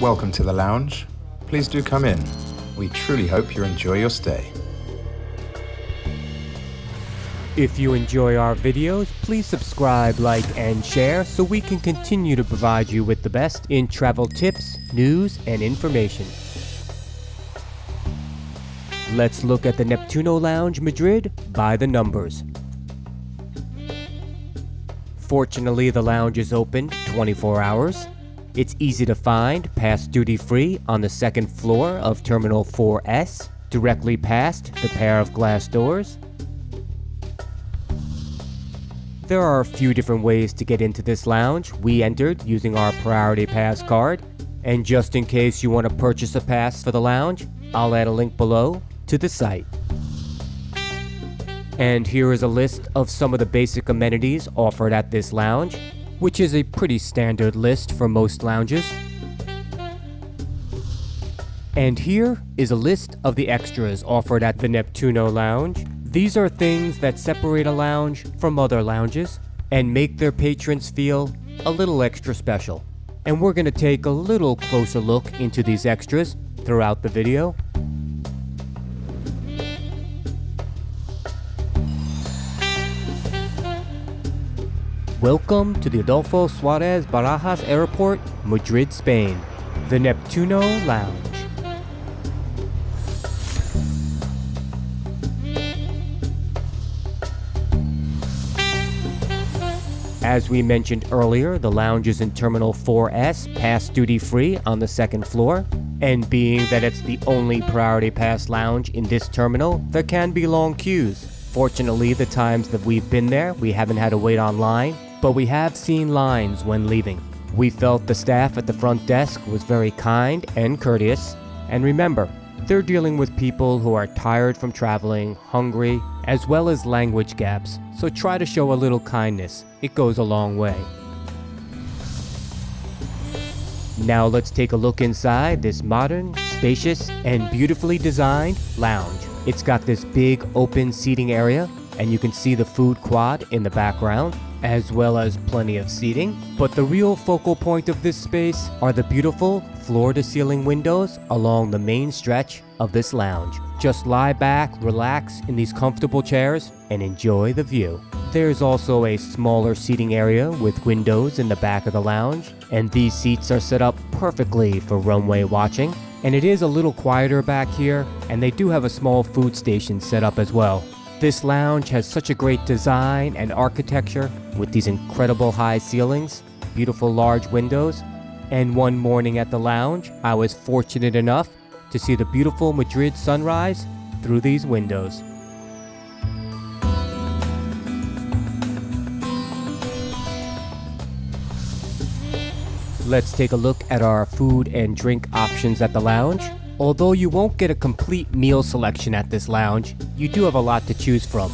Welcome to the lounge. Please do come in. We truly hope you enjoy your stay. If you enjoy our videos, please subscribe, like, and share so we can continue to provide you with the best in travel tips, news, and information. Let's look at the NEPTUNO Lounge Madrid by the numbers. Fortunately, the lounge is open 24 hours. It's easy to find, past duty-free on the second floor of Terminal 4S, directly past the pair of glass doors. There are a few different ways to get into this lounge. We entered using our Priority Pass card, and just in case you want to purchase a pass for the lounge, I'll add a link below to the site. And here is a list of some of the basic amenities offered at this lounge, which is a pretty standard list for most lounges. And here is a list of the extras offered at the NEPTUNO Lounge. These are things that separate a lounge from other lounges and make their patrons feel a little extra special. And we're going to take a little closer look into these extras throughout the video. Welcome to the Adolfo Suárez Barajas Airport, Madrid, Spain, the NEPTUNO Lounge. As we mentioned earlier, the lounge is in Terminal 4S, pass duty-free on the second floor. And being that it's the only Priority Pass lounge in this terminal, there can be long queues. Fortunately, the times that we've been there, we haven't had to wait online, but we have seen lines when leaving. We felt the staff at the front desk was very kind and courteous. And remember, they're dealing with people who are tired from traveling, hungry, as well as language gaps. So try to show a little kindness. It goes a long way. Now let's take a look inside this modern, spacious, and beautifully designed lounge. It's got this big open seating area, and you can see the food quad in the background, as well as plenty of seating. But the real focal point of this space are the beautiful floor-to-ceiling windows along the main stretch of this lounge. Just lie back, relax in these comfortable chairs, and enjoy the view. There's also a smaller seating area with windows in the back of the lounge, and these seats are set up perfectly for runway watching. And it is a little quieter back here, and they do have a small food station set up as well. This lounge has such a great design and architecture with these incredible high ceilings, beautiful large windows. And one morning at the lounge, I was fortunate enough to see the beautiful Madrid sunrise through these windows. Let's take a look at our food and drink options at the lounge. Although you won't get a complete meal selection at this lounge, you do have a lot to choose from.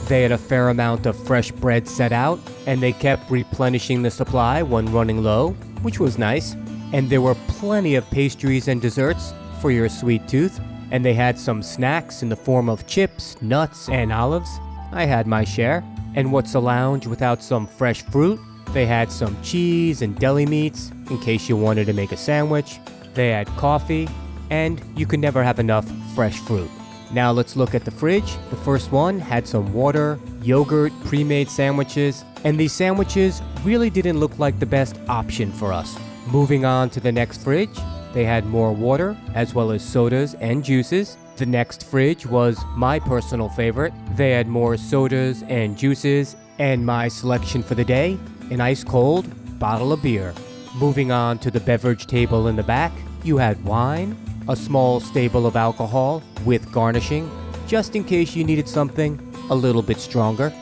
They had a fair amount of fresh bread set out, and they kept replenishing the supply when running low, which was nice. And there were plenty of pastries and desserts for your sweet tooth, and they had some snacks in the form of chips, nuts, and olives. I had my share. And what's a lounge without some fresh fruit? They had some cheese and deli meats in case you wanted to make a sandwich. They had coffee, and you can never have enough fresh fruit. Now let's look at the fridge. The first one had some water, yogurt, pre-made sandwiches, and these sandwiches really didn't look like the best option for us. Moving on to the next fridge, they had more water as well as sodas and juices. The next fridge was my personal favorite. They had more sodas and juices, and my selection for the day, an ice-cold bottle of beer. Moving on to the beverage table in the back, you had wine, a small stable of alcohol with garnishing, just in case you needed something a little bit stronger.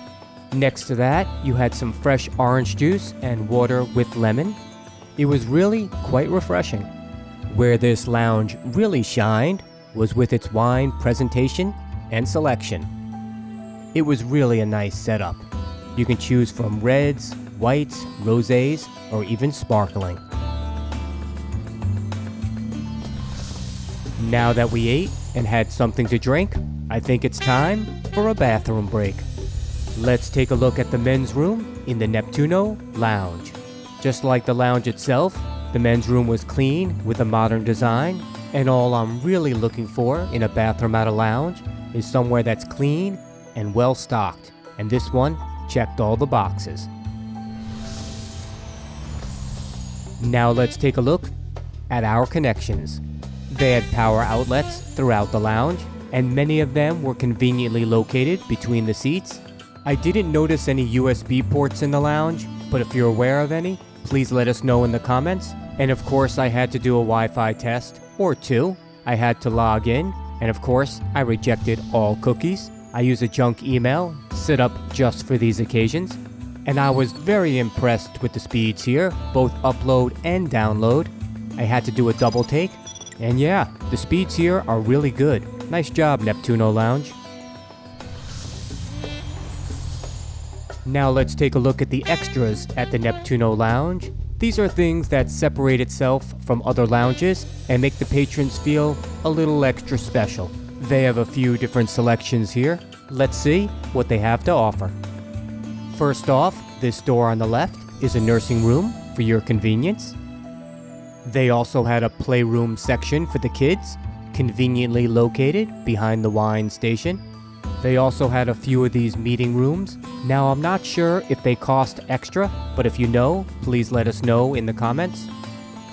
Next to that, you had some fresh orange juice and water with lemon. It was really quite refreshing. Where this lounge really shined was with its wine presentation and selection. It was really a nice setup. You can choose from reds, whites, rosés, or even sparkling. Now that we ate and had something to drink, I think it's time for a bathroom break. Let's take a look at the men's room in the NEPTUNO Lounge. Just like the lounge itself, The men's room was clean with a modern design, and all I'm really looking for in a bathroom at a lounge is somewhere that's clean and well stocked, and this one checked all the boxes. Now let's take a look at our connections. They had power outlets throughout the lounge, and many of them were conveniently located between the seats. I didn't notice any USB ports in the lounge, but if you're aware of any, please let us know in the comments. And of course, I had to do a Wi-Fi test, or two. I had to log in, and of course, I rejected all cookies. I use a junk email set up just for these occasions. And I was very impressed with the speeds here, both upload and download. I had to do a double take, and yeah, the speeds here are really good. Nice job, NEPTUNO Lounge. Now let's take a look at the extras at the NEPTUNO Lounge. These are things that separate itself from other lounges and make the patrons feel a little extra special. They have a few different selections here. Let's see what they have to offer. First off, this door on the left is a nursing room for your convenience. They also had a playroom section for the kids, conveniently located behind the wine station. They also had a few of these meeting rooms. Now I'm not sure if they cost extra, but if you know, please let us know in the comments.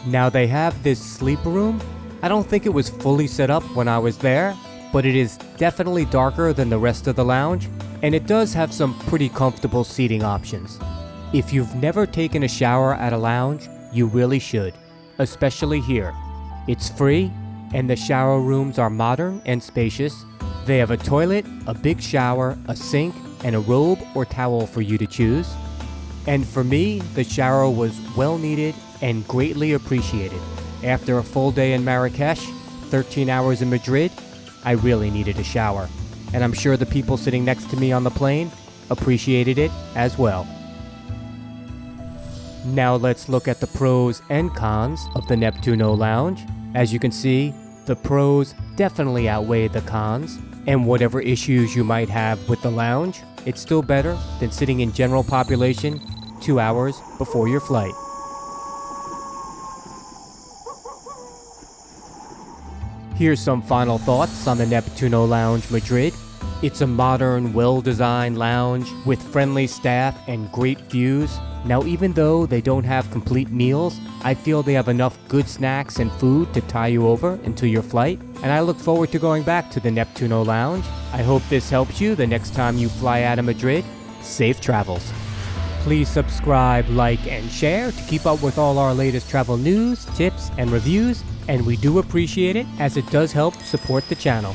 Now they have this sleep room. I don't think it was fully set up when I was there, but it is definitely darker than the rest of the lounge, and it does have some pretty comfortable seating options. If you've never taken a shower at a lounge, you really should, especially here. It's free, and the shower rooms are modern and spacious. They have a toilet, a big shower, a sink, and a robe or towel for you to choose. And for me, the shower was well needed and greatly appreciated. After a full day in Marrakesh, 13 hours in Madrid, I really needed a shower. And I'm sure the people sitting next to me on the plane appreciated it as well. Now let's look at the pros and cons of the NEPTUNO Lounge. As you can see, the pros definitely outweigh the cons, and whatever issues you might have with the lounge, it's still better than sitting in general population 2 hours before your flight. Here's some final thoughts on the NEPTUNO Lounge Madrid. It's a modern, well-designed lounge with friendly staff and great views. Now, even though they don't have complete meals, I feel they have enough good snacks and food to tie you over until your flight, and I look forward to going back to the NEPTUNO Lounge. I hope this helps you the next time you fly out of Madrid. Safe travels. Please subscribe, like, and share to keep up with all our latest travel news, tips, and reviews, and we do appreciate it as it does help support the channel.